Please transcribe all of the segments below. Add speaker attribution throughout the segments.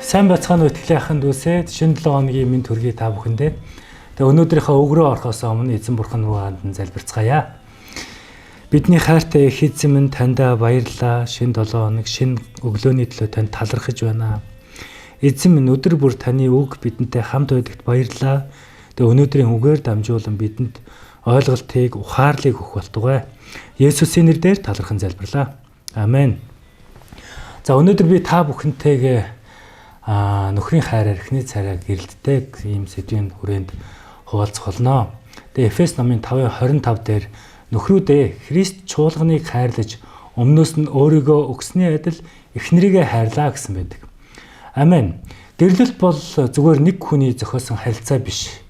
Speaker 1: Сайн бацгаана үтгэлийн ахын дүүсээ шинэ 7 хоногийн минь төргий та бүхэндээ. Тэгээ өнөөдрийнхөө өгрөө орохоос өмнө эзэн бурхан руу хандан залбирцгаая. Бидний хайртай их эзэн минь таньда баярлалаа. Шинэ 7 хоног шинэ өглөөний төлөө танд талархаж байна. Эзэн минь өдөр бүр таны үг бидэнтэй хамт байдагт баярлалаа. Тэгээ өнөөдрийн үгээр дамжуулан бидэнд ойлголтыг, ухаарлыг өгөх болтугай. Есүсийн нэрээр талархан залбирлаа. Амен. За өнөөдөр би та бүхэнтэйгээ нөхрийн хайраар эхний царай гэрэлтдэг ийм сэдвийн хүрээнд хуваалцах болно. Тэгээ Эфес номын 5:25 дээр нөхрүүдээ Христ чуулганыг хайрлаж өмнөөс нь өөрийгөө өгсөний адил эхнэрийгээ хайрлаа гэсэн байдаг. Амен. Гэрлэлт бол зүгээр нэг хүний зохиосон харилцаа биш.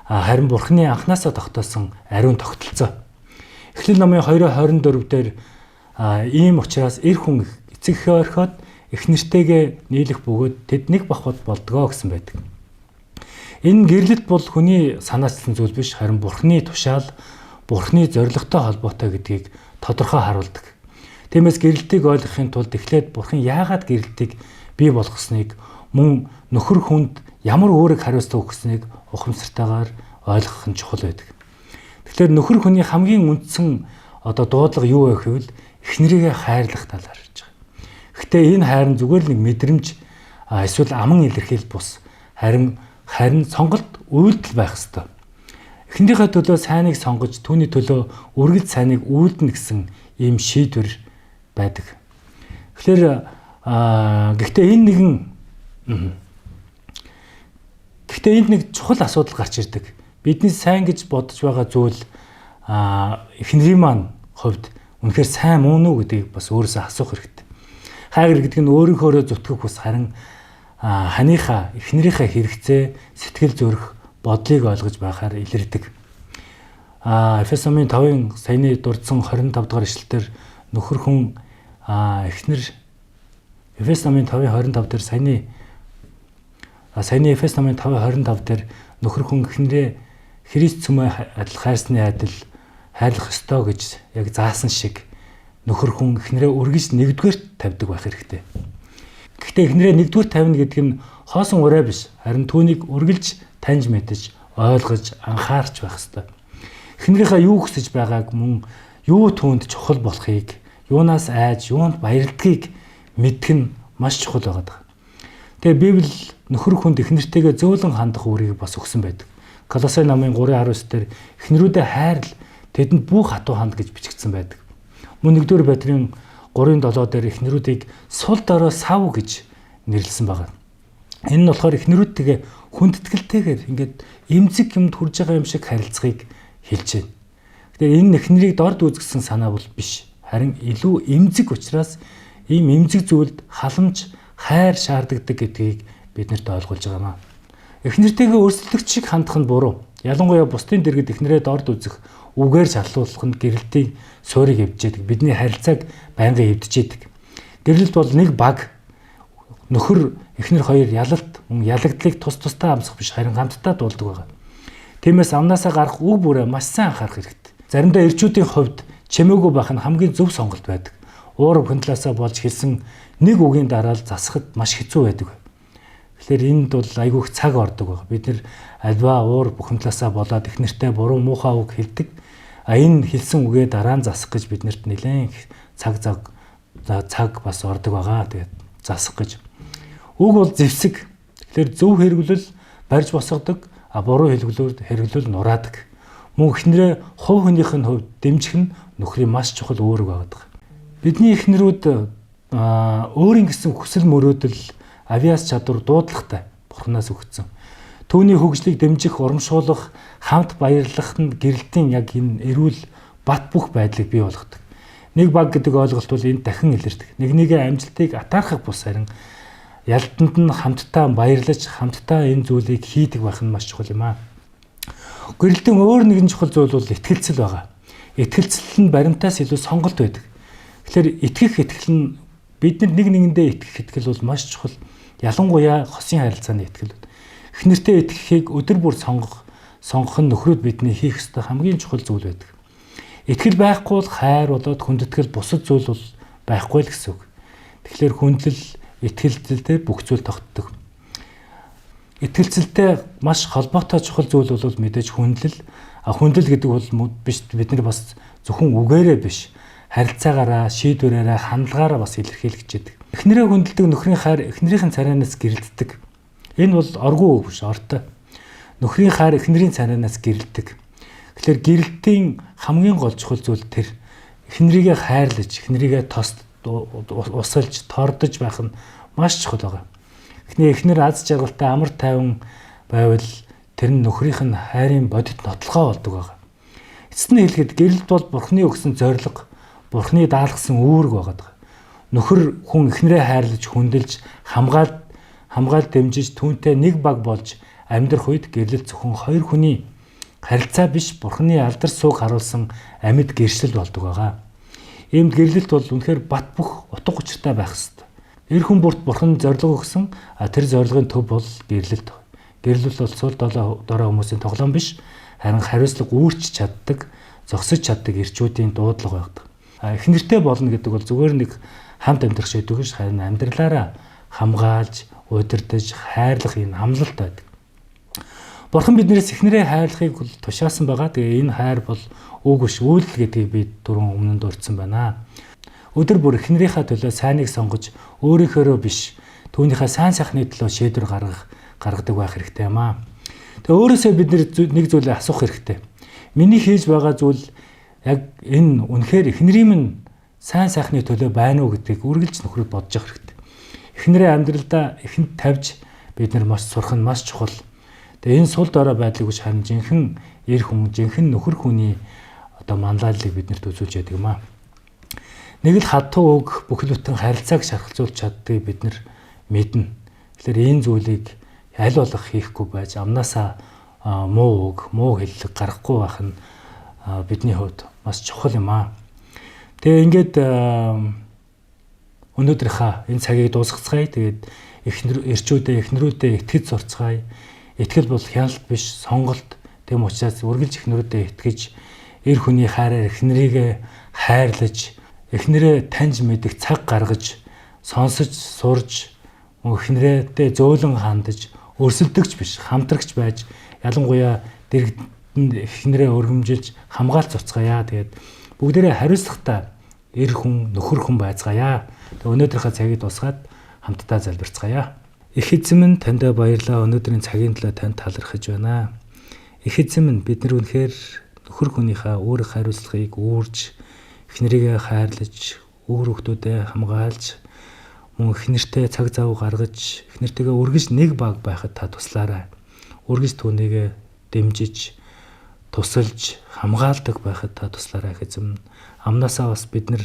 Speaker 1: Харин Бурханы анхнаасаа тогтоосон ариун тогтолцоо. Эхлэл номын 2:24 дээр ийм учраас эр хүн эцэгхээ орхиод их нэртэйгээ нийлэх бөгөөд тэд нэг бахвад болдгоо гэсэн байдаг. Энэ гэрлэлт бол хүний санаачсан зүйл биш, харин Бурханы тушаал, Бурханы зоригтой холбоотой гэдгийг тодорхой харуулдаг. Тиймээс гэрлэлтийг ойлгохын тулд эхлээд Бурхан яагаад гэрлэлтийг бий болгосныг, мөн нөхөр хүнд ямар үүрэг хариуцлага өгсныг ухамсартайгаар ойлгох нь чухал байдаг. Тэгэхээр нөхөр хүний хамгийн үндсэн дуудлага юу вэ гэвэл эхнэрийгээ хайрлах талаар харж байгаа. Гэхдээ энэ хайр нь зүгээр нэг мэдрэмж эсвэл аман илэрхийлэл бус. Харин сонголт үйлдэл байх ёстой. Эхнэрийнхээ төлөө сайныг сонгож түүний төлөө үргэлж сайныг үйлдэнэ гэсэн ийм шийдвэр байдаг. Тэгэхээр гэхдээ энд нэг чухал асуудал гарч ирдэг. Бидний сайн гэж бодож байгаа зүйл эхнэрийн маань хувьд үнэхээр сайн муу нүг гэдгийг бас өөрөөсөө асуух хэрэгтэй. Хайр гэдэг нь өөрийнхөөрөө зүтгэх бус, харин ханыхаа эхнэрийнхээ хэрэгцээ, сэтгэл зүрх, бодлыг ойлгож байхаар илэрдэг. Эфес номын 5-ын саяны дурдсан 25 дугаар ишлэлээр нөхөр хүн эхнэр Эфес номын 5:25 дээр саяны Эфес номын 5:25 дээр нөхөр хүн эхнэрээ Христ цөмөө адил хайрсны адил хайрлах ёстой гэж яг заасан шиг нөхөр хүн эхнэрээ үргэлж нэгдүгээрт тавьдаг байх хэрэгтэй. Гэхдээ эхнэрээ нэгдүгээрт тавина гэдэг нь хоосон ураа биш, харин түүнийг үргэлж таньж мэдэж, ойлгож, анхаарч байх ёстой. Эхнэрийнхээ юу хүсэж байгааг, мөн юу түүнд чухал болохыг, юунаас айж, юунд баярлдгийг мэдэх нь маш чухал байгаа. Тэгээ Библи нөхөр хүнд эхнэртэйгээ зөөлөн хандах үүргийг бас өгсөн байдаг. Колосай номын 3:19 дээр эхнэрүүдээ хайрл, тэдэнд бүх хатуу ханд гэж бичигдсэн байдаг. Мөн 1-р Петрийн 3:7 дээр эхнэрүүдийг сул дорой сав гэж нэрлсэн байгаа. Энэ нь болохоор эхнэрүүдтэйгээ хүндэтгэлтэйгээр ингээд эмзэг юмд хүрж байгаа юм шиг харилцахыг хэлж байна. Тэгэхээр энэ эхнэрийг дорд үзгэсэн санаа бол биш. Харин илүү эмзэг учраас ийм эмзэг зүйлд халамж, хайр шаарддаг гэдгийг биднэрт ойлгуулж байгаамаа. Эхнэртэйгээ өрсөлдөгч шиг хандах нь буруу. Ялангуяа бусдын дэргэд эхнэрээ дорд үзэх, үгээр шалуулах нь гэрэлтийн суурийг эвдэж яадаг. Бидний харилцааг байнга эвдэж яадаг. Гэрлэлт бол нэг баг. Нөхөр эхнэр хоёр ялагдлыг тус тустай амсах биш, харин хамтдаа дуулдаг байгаа. Тиймээс амнаасаа гарах үг бүрээ маш сайн анхаарах хэрэгтэй. Заримдаа эрчүүдийн хувьд чимээгүй байх нь хамгийн зөв сонголт байдаг. Уур бухимдлаасаа болж хэлсэн нэг үгийн дараа л засахад маш хэцүү байдаг. Тэгэхээр энд бол айгүйх цаг ордог байна. Бид нэр альва уур бухимдлаасаа болоод эхнэртэй буруу муухай үг хэлдэг. Энэ хэлсэн үгээ дараа нь засах гэж биднэрт нэлээд цаг бас ордог байгаа. Тэгээд засах гэж. Үг бол зэвсэг. Тэгэхээр зөв хэрэглэл барьж босгодог, буруу хэрэглэл нураадаг. Мөн эхнэрээ хувь хүнийх нь хувьд дэмжих нь нөхрийн маш чухал үүрэг байдаг. Бидний эхнэрүүд өөрийн гэсэн хүсэл мөрөөдөл, авиас чадвар дуудлагатай Бурханаас өгсөн. Түүний хөгжлийг дэмжих, урамшуулах, хамт баярлах нь гэрэлтийн яг энэ эрүүл бат бөх байдлыг бий болгодог. Нэг баг гэдэг ойлголт бол энд дахин илэрдэг. Нэгнийгээ амжилтыг атаархах бус, харин ялтанд нь хамтдаа баярлаж, хамтдаа энэ зүйлийг хийдэг байх нь маш чухал юм аа. Гэрэлтийн өөр нэгэн чухал зүйл бол итгэлцэл байгаа. Итгэлцэл нь баримтаас илүү сонголт байдаг. Тэгэхээр итгэх нь бид нар нэг нэгэндээ итгэх бол маш чухал. Ялангуяа хосын харилцааны итгэл. Эхнэртээ итгэхийг өдөр бүр сонгох нь нөхрүүд бидний хийх ёстой хамгийн чухал зүйл байдаг. Итгэл байхгүй бол хайр болоод хүндэтгэл бусад зүйл бол байхгүй л гэсэн үг. Тэгэхээр хүндлэл, итгэлцэлтэй бүх зүйл тогтдог. Итгэлцэлтэй маш холбоотой чухал зүйл бол мэдээж хүндлэл. Хүндлэл гэдэг бол биш бид нар бас зөвхөн үгээрээ биш, харилцаагаараа, шийдвэрээрээ, хандлагаараа бас илэрхийлэх гэж байдаг. Эхнэрээ хүндэлдэг нөхрийн хайр эхнэрийн царайнаас гэрэлтдэг. Энэ бол оргүй үг биш, ортой. Нөхрийн хайр эхнэрийн царайнаас гэрэлтдэг. Тэгэхээр гэрэлтийн хамгийн гол чухал зүйл тэр эхнэрийгээ хайрлаж, эхнэрийгээ усалж, тордож байх нь маш чухал байгаа. Эхнэр аз жаргалтай амар тайван байвал тэр нь нөхрийнх нь хайрын бодит нотлохоо болдог байгаа. Эцэст нь хэлэхэд гэрэлт бол Бурхны өгсөн зориг, Бурхны даалгасан үүрэг байгаа. Нөхөр хүн эхнэрээ хайрлаж, хүндэлж, хамгаалж дэмжиж, түүнтэй нэг баг болж амьдрах үед гэрлэл зөвхөн хоёр хүний харилцаа биш, Бурхны алдар сууг харуулсан амьд гэрчлэл болдог байгаа. Иймд гэрлэлт бол үнэхээр бат бөх утга учиртай байх ёстой. Эр хүн бүрт Бурхан зориг өгсөн, тэр зорилгын төв бол гэрлэлт. Гэрлэл бол цул дорой хүмүүсийн тоглоом биш, харин хариуцлага үүрч чаддаг, зогсож чаддаг эрчүүдийн дуудлага байдаг. Эхнэртэй болно гэдэг бол зүгээр нэг хамт амьдрах шийдвэр биш, харин амьдралаараа хамгаалж, удирдах, хайрлах энэ хамлалт байдаг. Бурхан биднээс эхнэрээ хайрлахыг тушаасан байгаа. Тэгээ энэ хайр бол үг биш, үйлдэл гэдгийг би түрүүн өмнө дурдсан байна. Өдөр бүр эхнэрийнхээ төлөө сайныг сонгож өөрийнхөөрөө биш, түүнийхээ сайн сайхны төлөө шийдвэр гаргадаг байх хэрэгтэй юм аа. Тэгээ өөрөөсөө бид нэг зүйлээ асуух хэрэгтэй. Миний хийж байгаа зүйл яг энэ үнэхээр эхнэрийн минь сайн сайхны төлөө байна уу гэдгийг үргэлж нөхрөд бодож явах хэрэгтэй. Эхнэрээ амьдралдаа эхэнд тавьж бид нар маш сурах нь маш чухал. Тэгээ энэ сул дорой байдлыг үж харин жинхэнэ эр хүн, жинхэнэ нөхөр хүний манлайллыг биднэрт үзүүлж яадаг юм аа. Нэг л хатуу үг бүхэл бүтэн харилцааг шархалзуулж чаддгийг бид нар мэднэ. Тэгэхээр энэ зүйлийг аль болох хийхгүй байж амнаасаа муу үг, муу хэллэг гаргахгүй байх нь бидний хувьд маш чухал юм аа. Тэгээ ингээд өнөөдрийнхаа энэ цагийг дуусгацгаая. Тэгээд эхнэрүүдэд итгэж сурцгаая. Итгэл бол хяналт биш, сонголт. Тэм учраас үргэлж эхнэрүүдэд итгэж, эр хүний хайраар эхнэрийгээ хайрлаж, эхнэрээ таньж мэдэх цаг гаргаж, сонсож, сурж, эхнэрээтэй зөөлөн хандаж, өрсөлдөгч биш, хамтрагч байж, ялангуяа дэргэдэнд эхнэрээ өргөмжилж, хамгаалж цуцгаая. Тэгээд бүгдээрээ хариуцлагатай эр хүн, нөхөр хүн байцгаая. Өнөөдрийнхөө цагийг дуусгаад хамтдаа залбирцгаая. Их эзэн минь танд баярлалаа. Өнөөдрийн цагийн төлөө танд талархаж байна. Их эзэн минь бид нар үнэхээр нөхөр хүнийхээ өөрийн хариуцлагыг үүрж, эхнэрийгээ хайрлаж, өөр хүүхдүүдэд хамгаалж, мөн эхнэртэй цаг зав гаргаж, эхнэртэйгээ үргэлж нэг баг байхад та туслаарай. Үргэлж түүнийгээ дэмжиж, тусалж, хамгаалдаг байхад та туслаарай эзэн. Амнаасаа бас бид нар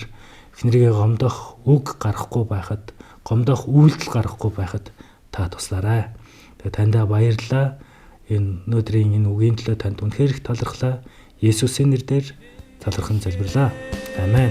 Speaker 1: эхнэрийгээ гомдох үг гаргахгүй байхад, гомдох үйлдэл гаргахгүй байхад та туслаарай. Тэгээ таньда баярлалаа. Энэ өнөөдрийн энэ үгийн төлөө танд үнэхээр их талархлаа. Есүсийн нэрээр талархан залбирлаа. Амен.